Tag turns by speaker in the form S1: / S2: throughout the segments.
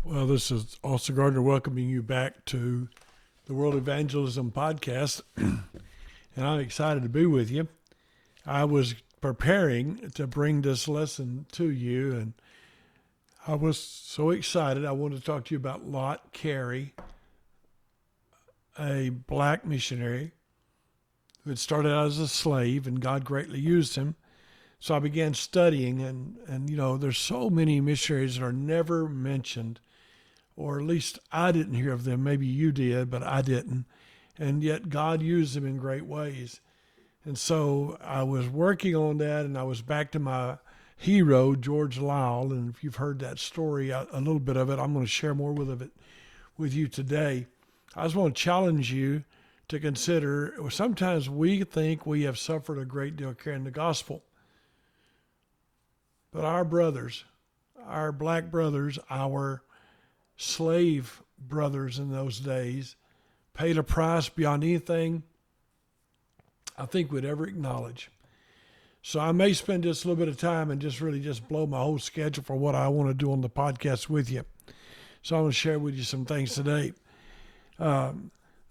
S1: Well, this is also Gardner welcoming you back to the World Evangelism Podcast, and I'm excited to be with you. I was preparing to bring this lesson to you, and I was so excited. I wanted to talk to you about Lot Carey, a black missionary who had started out as a slave, and God greatly used him. So I began studying, and there's so many missionaries that are never mentioned, or at least I didn't hear of them. Maybe you did, but I didn't. And yet God used them in great ways. And so I was working on that, and I was back to my hero, George Lyle. And if you've heard that story, a little bit of it, I'm going to share more of it with you today. I just want to challenge you to consider, sometimes we think we have suffered a great deal carrying the gospel. But our brothers, our black brothers, our slave brothers in those days paid a price beyond anything I think we'd ever acknowledge. So I may spend just a little bit of time and just blow my whole schedule for what I want to do on the podcast with you. So I want to share with you some things today. The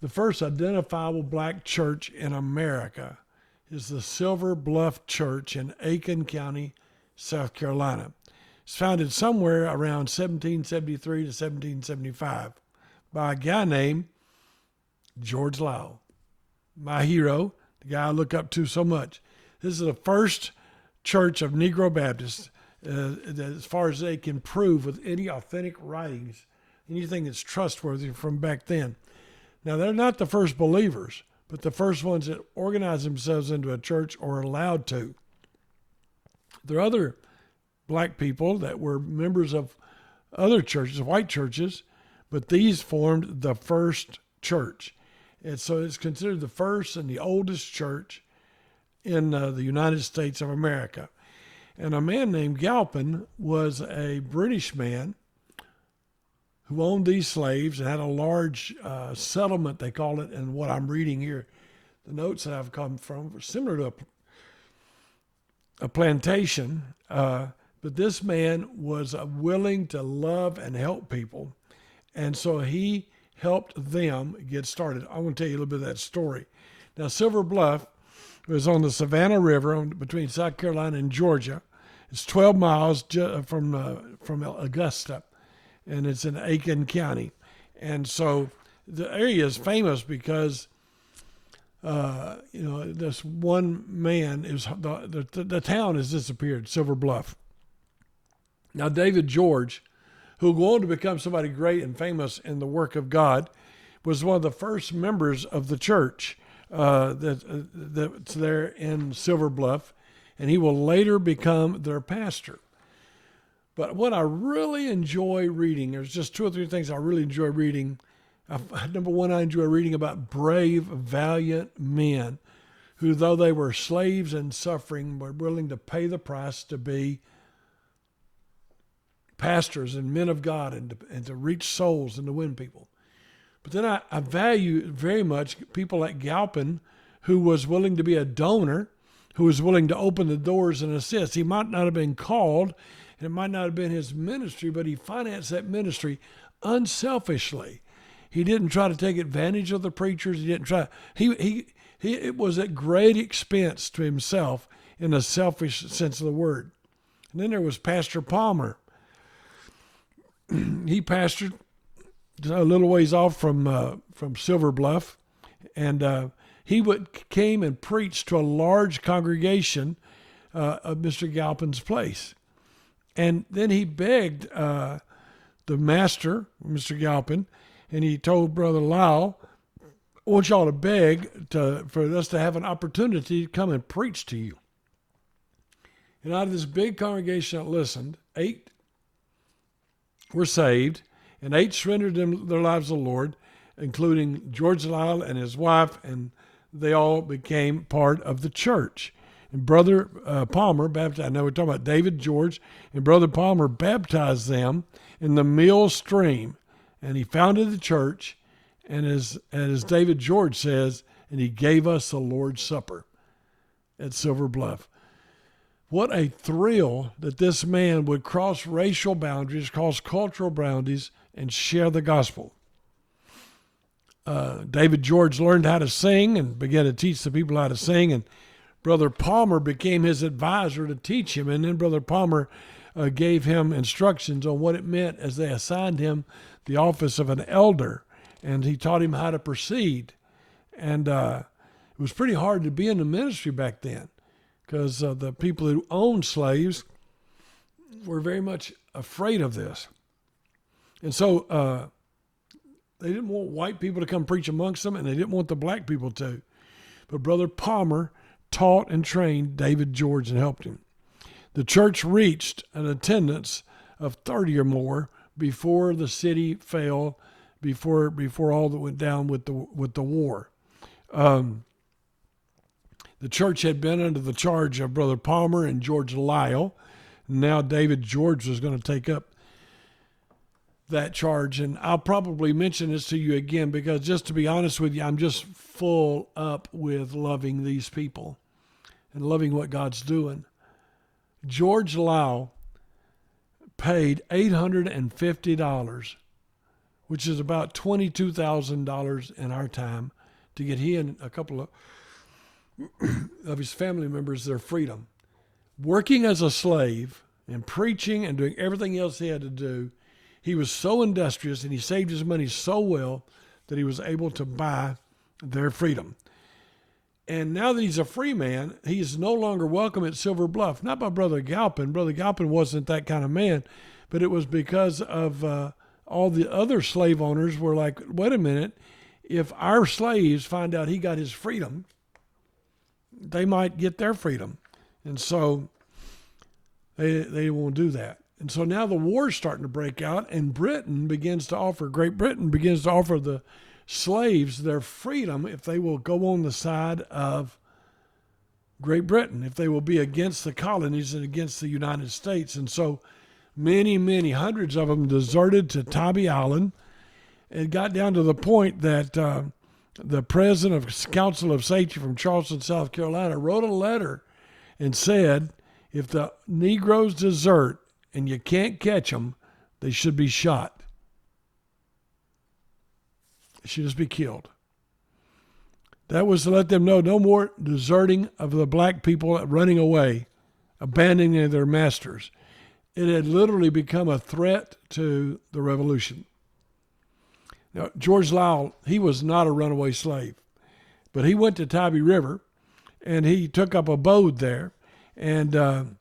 S1: first identifiable black church in America is the Silver Bluff Church in Aiken County, South Carolina. It's founded somewhere around 1773 to 1775 by a guy named George Lyle, my hero, the guy I look up to so much. This is the first church of Negro Baptists, as far as they can prove with any authentic writings, anything that's trustworthy from back then. Now, they're not the first believers, but the first ones that organize themselves into a church or are allowed to. There are other black people that were members of other churches, white churches, but these formed the first church. And so it's considered the first and the oldest church in the United States of America. And a man named Galpin was a British man who owned these slaves and had a large settlement, they call it, and what I'm reading here, the notes that I've come from, were similar to a plantation, but this man was willing to love and help people, and so he helped them get started. I want to tell you a little bit of that story. Now, Silver Bluff was on the Savannah River between South Carolina and Georgia. It's 12 miles from Augusta, and it's in Aiken County. And so the area is famous because this one man the town has disappeared, Silver Bluff. Now, David George, who will go on to become somebody great and famous in the work of God, was one of the first members of the church that's there in Silver Bluff, and he will later become their pastor. But what I really enjoy reading, there's just two or three things I really enjoy reading. Number one, I enjoy reading about brave, valiant men who, though they were slaves and suffering, were willing to pay the price to be pastors and men of God and to reach souls and to win people. But then I value very much people like Galpin, who was willing to be a donor, who was willing to open the doors and assist. He might not have been called, and it might not have been his ministry, but he financed that ministry unselfishly. He didn't try to take advantage of the preachers. He didn't try. It was at great expense to himself in a selfish sense of the word. And then there was Pastor Palmer. He pastored a little ways off from Silver Bluff, and he came and preached to a large congregation of Mr. Galpin's place. And then he begged the master, Mr. Galpin, and he told Brother Lyle, I want y'all to beg for us to have an opportunity to come and preach to you. And out of this big congregation that listened, 8 were saved, and 8 surrendered their lives to the Lord, including George Lyle and his wife, and they all became part of the church. And Brother Palmer baptized, now we're talking about David George, and Brother Palmer baptized them in the Mill Stream, and he founded the church, and as David George says, and he gave us the Lord's Supper at Silver Bluff. What a thrill that this man would cross racial boundaries, cross cultural boundaries, and share the gospel. David George learned how to sing and began to teach the people how to sing, and Brother Palmer became his advisor to teach him, and then Brother Palmer gave him instructions on what it meant as they assigned him the office of an elder, and he taught him how to proceed. And it was pretty hard to be in the ministry back then because the people who owned slaves were very much afraid of this. And so they didn't want white people to come preach amongst them, and they didn't want the black people to. But Brother Palmer taught and trained David George and helped him. The church reached an attendance of 30 or more before the city fell, before all that went down with the war. The church had been under the charge of Brother Palmer and George Lyle. Now David George was going to take up that charge. And I'll probably mention this to you again because, just to be honest with you, I'm just full up with loving these people and loving what God's doing. George Lyle paid $850, which is about $22,000 in our time, to get he and a couple of his family members their freedom. Working as a slave and preaching and doing everything else he had to do, he was so industrious and he saved his money so well that he was able to buy their freedom. And now that he's a free man, he is no longer welcome at Silver Bluff. Not by Brother Galpin. Brother Galpin wasn't that kind of man, but it was because of all the other slave owners were like, wait a minute, if our slaves find out he got his freedom, they might get their freedom. And so they won't do that. And so now the war's starting to break out, and Great Britain begins to offer the slaves their freedom if they will go on the side of Great Britain, if they will be against the colonies and against the United States. And so many, hundreds of them deserted to Tybee Island. It got down to the point that the president of Council of Safety from Charleston, South Carolina, wrote a letter and said, if the Negroes desert and you can't catch them, they should be shot. They should just be killed. That was to let them know no more deserting of the black people, running away, abandoning their masters. It had literally become a threat to the revolution. Now, George Lyle, he was not a runaway slave, but he went to Tybee River and he took up abode there. And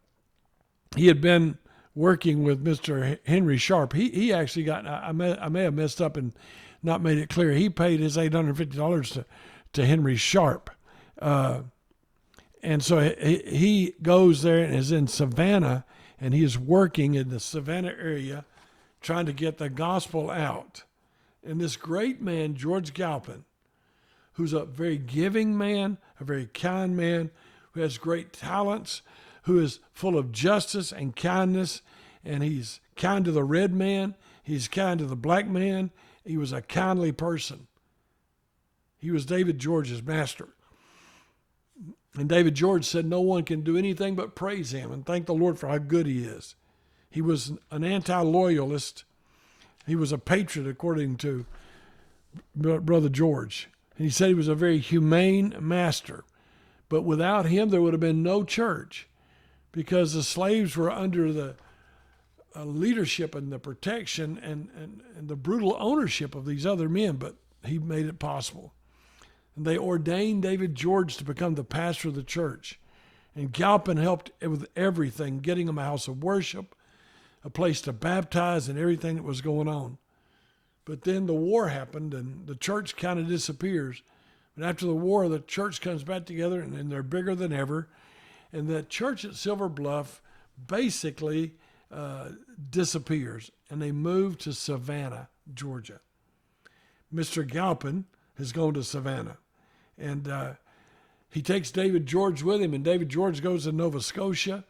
S1: he had been working with Mr. Henry Sharp. He actually got, I may have messed up and not made it clear. He paid his $850 to Henry Sharp. And so he goes there and is in Savannah, and he is working in the Savannah area trying to get the gospel out. And this great man, George Galpin, who's a very giving man, a very kind man, who has great talents, who is full of justice and kindness, and he's kind to the red man, he's kind to the black man. He was a kindly person. He was David George's master. And David George said no one can do anything but praise him and thank the Lord for how good he is. He was an anti-loyalist. He was a patriot, according to Brother George. And he said he was a very humane master. But without him, there would have been no church, because the slaves were under the leadership and the protection and the brutal ownership of these other men, but he made it possible. And they ordained David George to become the pastor of the church. And Galpin helped with everything, getting him a house of worship, a place to baptize, and everything that was going on. But then the war happened, and the church kind of disappears. But after the war, the church comes back together, and they're bigger than ever. And the church at Silver Bluff basically disappears, and they move to Savannah, Georgia. Mr. Galpin has gone to Savannah, and he takes David George with him, and David George goes to Nova Scotia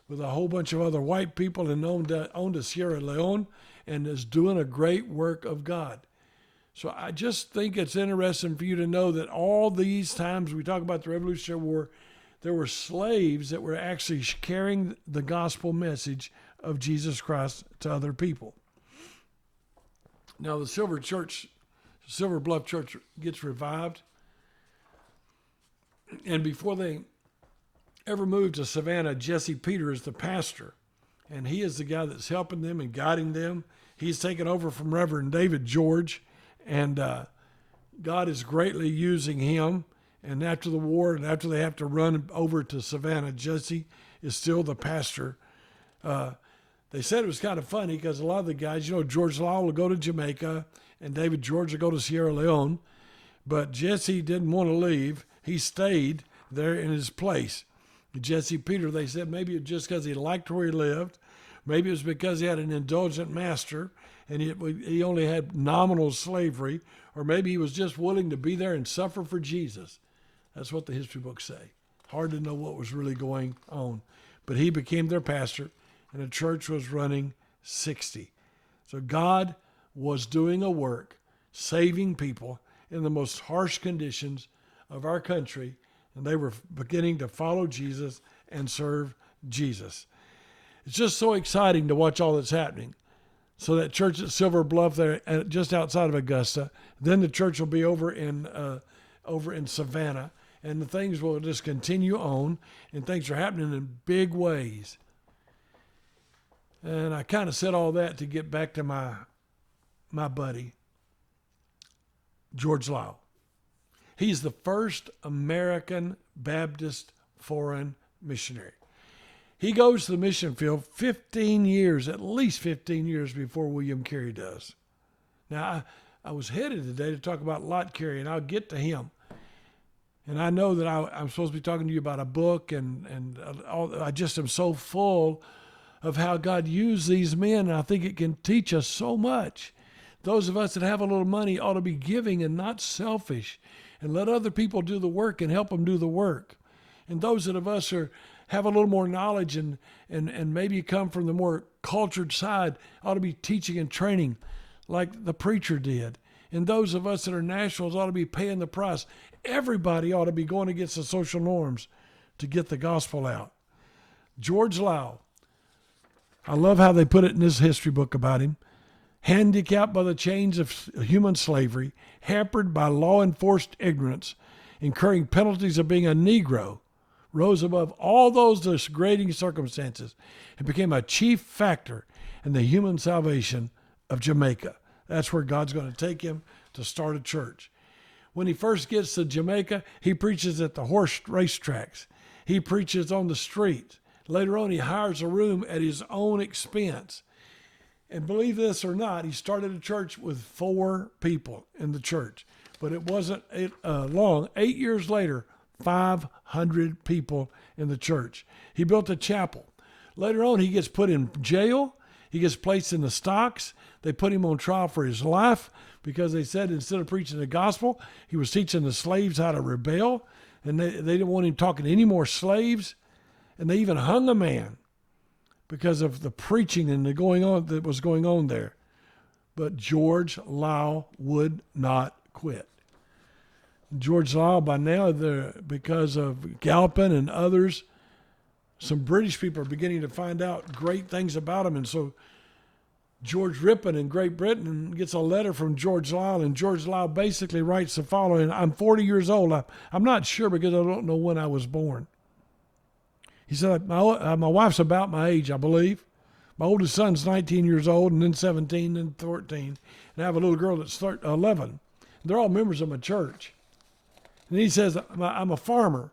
S1: with a whole bunch of other white people and on to Sierra Leone, and is doing a great work of God. So I just think it's interesting for you to know that all these times we talk about the Revolutionary War, there were slaves that were actually carrying the gospel message of Jesus Christ to other people. Now the Silver Bluff Church gets revived. And before they ever moved to Savannah, Jesse Peter is the pastor. And he is the guy that's helping them and guiding them. He's taken over from Reverend David George. And God is greatly using him. And after the war, and after they have to run over to Savannah, Jesse is still the pastor. They said it was kind of funny because a lot of the guys, George Law will go to Jamaica and David George will go to Sierra Leone. But Jesse didn't want to leave. He stayed there in his place. Jesse Peter, they said maybe it was just because he liked where he lived. Maybe it was because he had an indulgent master and he only had nominal slavery. Or maybe he was just willing to be there and suffer for Jesus. That's what the history books say. Hard to know what was really going on. But he became their pastor, and the church was running 60. So God was doing a work, saving people in the most harsh conditions of our country, and they were beginning to follow Jesus and serve Jesus. It's just so exciting to watch all that's happening. So that church at Silver Bluff there, just outside of Augusta, then the church will be over in Savannah, and the things will just continue on, and things are happening in big ways. And I kind of said all that to get back to my buddy, George Law. He's the first American Baptist foreign missionary. He goes to the mission field 15 years, at least 15 years before William Carey does. Now, I was headed today to talk about lot Carey, and I'll get to him. And I know that I'm supposed to be talking to you about a book, and I just am so full of how God used these men, and I think it can teach us so much. Those of us that have a little money ought to be giving and not selfish, and let other people do the work and help them do the work. And those of us have a little more knowledge and maybe come from the more cultured side ought to be teaching and training like the preacher did. And those of us that are nationals ought to be paying the price. Everybody ought to be going against the social norms to get the gospel out. George Law, I love how they put it in this history book about him. Handicapped by the chains of human slavery, hampered by law-enforced ignorance, incurring penalties of being a Negro, rose above all those degrading circumstances and became a chief factor in the human salvation of Jamaica. That's where God's going to take him to start a church. When he first gets to Jamaica, he preaches at the horse racetracks. He preaches on the streets. Later on, he hires a room at his own expense. And believe this or not, he started a church with 4 people in the church. But it wasn't long. 8 years later, 500 people in the church. He built a chapel. Later on, he gets put in jail. He gets placed in the stocks. They put him on trial for his life because they said instead of preaching the gospel, he was teaching the slaves how to rebel. And they didn't want him talking to any more slaves. And they even hung a man because of the preaching and the going on that was going on there. But George Law would not quit. George Law, by now, because of Galpin and others, some British people are beginning to find out great things about him. And so George Ripon in Great Britain gets a letter from George Law, and George Law basically writes the following. I'm 40 years old. I'm not sure because I don't know when I was born. He said, my wife's about my age, I believe. My oldest son's 19 years old, and then 17, and 14. And I have a little girl that's 11. They're all members of my church. And he says, I'm a farmer.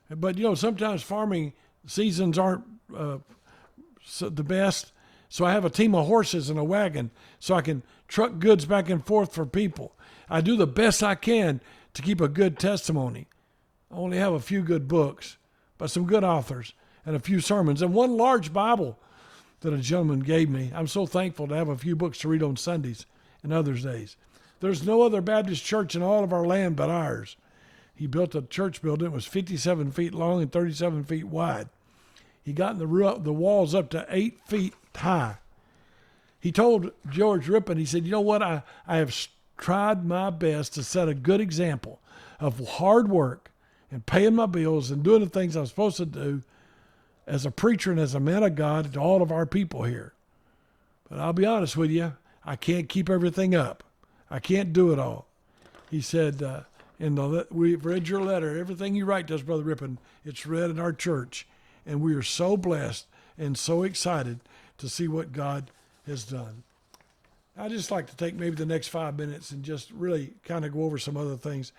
S1: But, sometimes farming seasons aren't the best. So I have a team of horses and a wagon so I can truck goods back and forth for people. I do the best I can to keep a good testimony. I only have a few good books by some good authors and a few sermons and one large Bible that a gentleman gave me. I'm so thankful to have a few books to read on Sundays and others days. There's no other Baptist church in all of our land but ours. He built a church building. It was 57 feet long and 37 feet wide. He got the walls up to 8 feet high. He told George Ripon, he said, you know what? I have tried my best to set a good example of hard work and paying my bills and doing the things I'm supposed to do as a preacher and as a man of God to all of our people here. But I'll be honest with you, I can't keep everything up. I can't do it all. He said, we've read your letter. Everything you write to us, Brother Rippon, it's read in our church. And we are so blessed and so excited to see what God has done. I'd just like to take maybe the next 5 minutes and just really kind of go over some other things.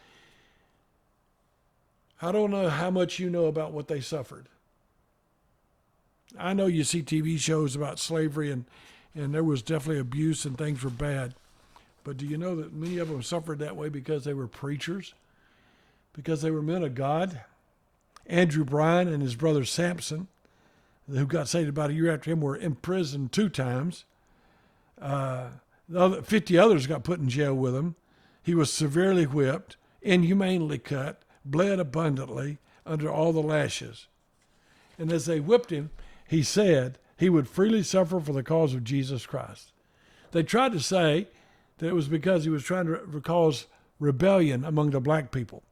S1: I don't know how much you know about what they suffered. I know you see TV shows about slavery and there was definitely abuse and things were bad. But do you know that many of them suffered that way because they were preachers? Because they were men of God? Andrew Bryan and his brother Samson, who got saved about a year after him, were imprisoned 2 times. 50 others got put in jail with him. He was severely whipped, inhumanely cut, bled abundantly under all the lashes. And as they whipped him, he said he would freely suffer for the cause of Jesus Christ. They tried to say that it was because he was trying to cause rebellion among the black people,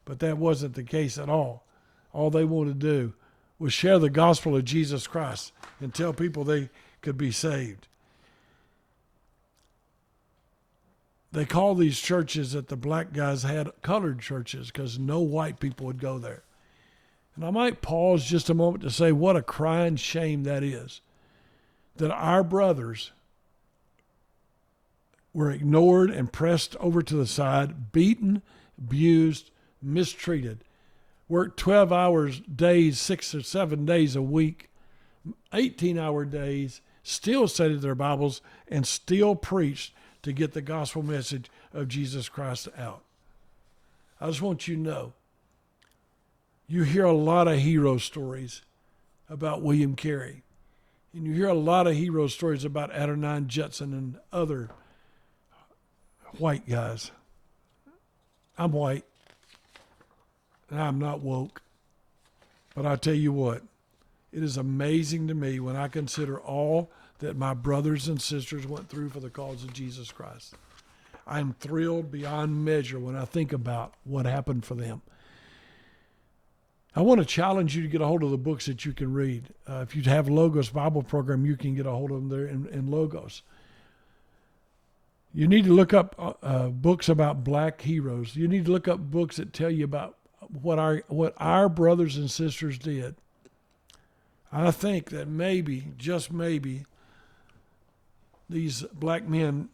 S1: but that wasn't the case at all. All they wanted to do was share the gospel of Jesus Christ and tell people they could be saved. They called these churches that the black guys had colored churches because no white people would go there. And I might pause just a moment to say what a crying shame that is, that our brothers were ignored and pressed over to the side, beaten, abused, mistreated, worked 12 hours days, 6 or 7 days a week, 18-hour days, still studied their Bibles, and still preached to get the gospel message of Jesus Christ out. I just want you to know, you hear a lot of hero stories about William Carey, and you hear a lot of hero stories about Adoniram Judson and other white guys. I'm white, and I'm not woke, but I tell you what, it is amazing to me when I consider all that my brothers and sisters went through for the cause of Jesus Christ. I am thrilled beyond measure when I think about what happened for them. I want to challenge you to get a hold of the books that you can read. If you have Logos Bible Program, you can get a hold of them there in Logos. You need to look up books about black heroes. You need to look up books that tell you about what our brothers and sisters did. I think that maybe, just maybe, these black men,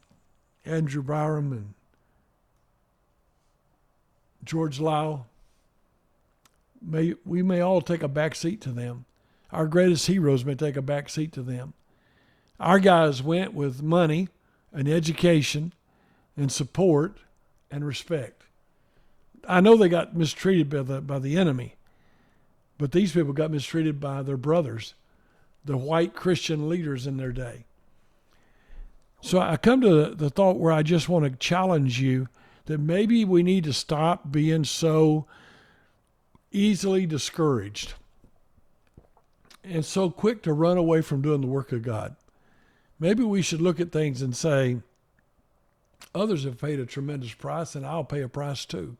S1: Andrew Byram and George Lau, we may all take a back seat to them. Our greatest heroes may take a back seat to them. Our guys went with money and education and support and respect. I know they got mistreated by the enemy, but these people got mistreated by their brothers, the white Christian leaders in their day. So I come to the thought where I just want to challenge you that maybe we need to stop being so easily discouraged and so quick to run away from doing the work of God. Maybe we should look at things and say, others have paid a tremendous price, and I'll pay a price too.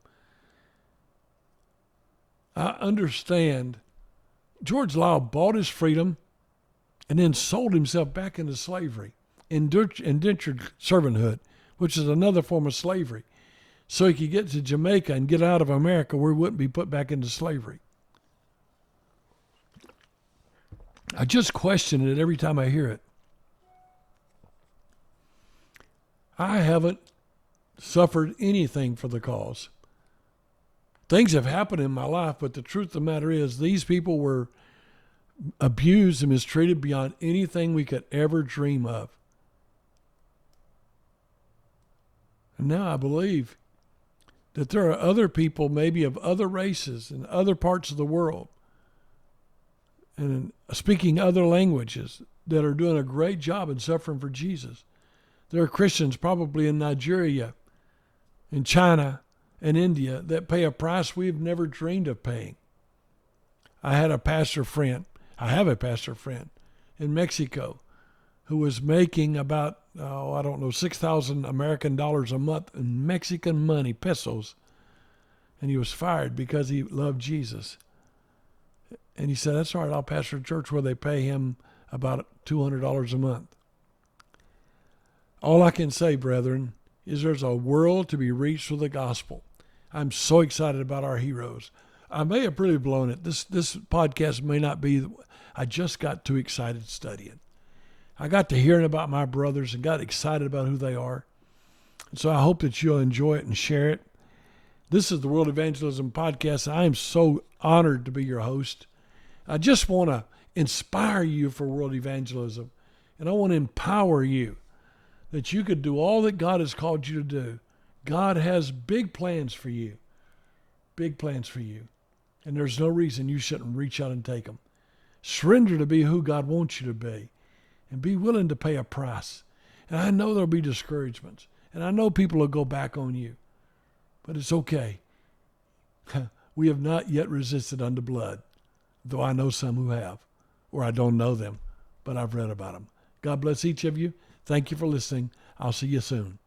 S1: I understand George Lau bought his freedom and then sold himself back into slavery, indentured servanthood, which is another form of slavery, so he could get to Jamaica and get out of America where he wouldn't be put back into slavery. I just question it every time I hear it. I haven't suffered anything for the cause. Things have happened in my life, but the truth of the matter is these people were abused and mistreated beyond anything we could ever dream of. And now I believe that there are other people, maybe of other races in other parts of the world, and speaking other languages, that are doing a great job in suffering for Jesus. There are Christians probably in Nigeria, in China, and India that pay a price we've never dreamed of paying. I have a pastor friend in Mexico who was making about, 6,000 American dollars a month in Mexican money, pesos. and he was fired because he loved Jesus. And he said, that's all right, I'll pastor a church where they pay him about $200 a month. All I can say, brethren, is there's a world to be reached with the gospel. I'm so excited about our heroes. I may have really blown it. This podcast may not be, I just got too excited studying. I got to hearing about my brothers and got excited about who they are. And so I hope that you'll enjoy it and share it. This is the World Evangelism Podcast. I am so honored to be your host. I just want to inspire you for world evangelism, and I want to empower you that you could do all that God has called you to do. God has big plans for you, big plans for you, and there's no reason you shouldn't reach out and take them. Surrender to be who God wants you to be, and be willing to pay a price. And I know there'll be discouragements, and I know people will go back on you, but it's okay. We have not yet resisted unto blood, though I know some who have, or I don't know them, but I've read about them. God bless each of you. Thank you for listening. I'll see you soon.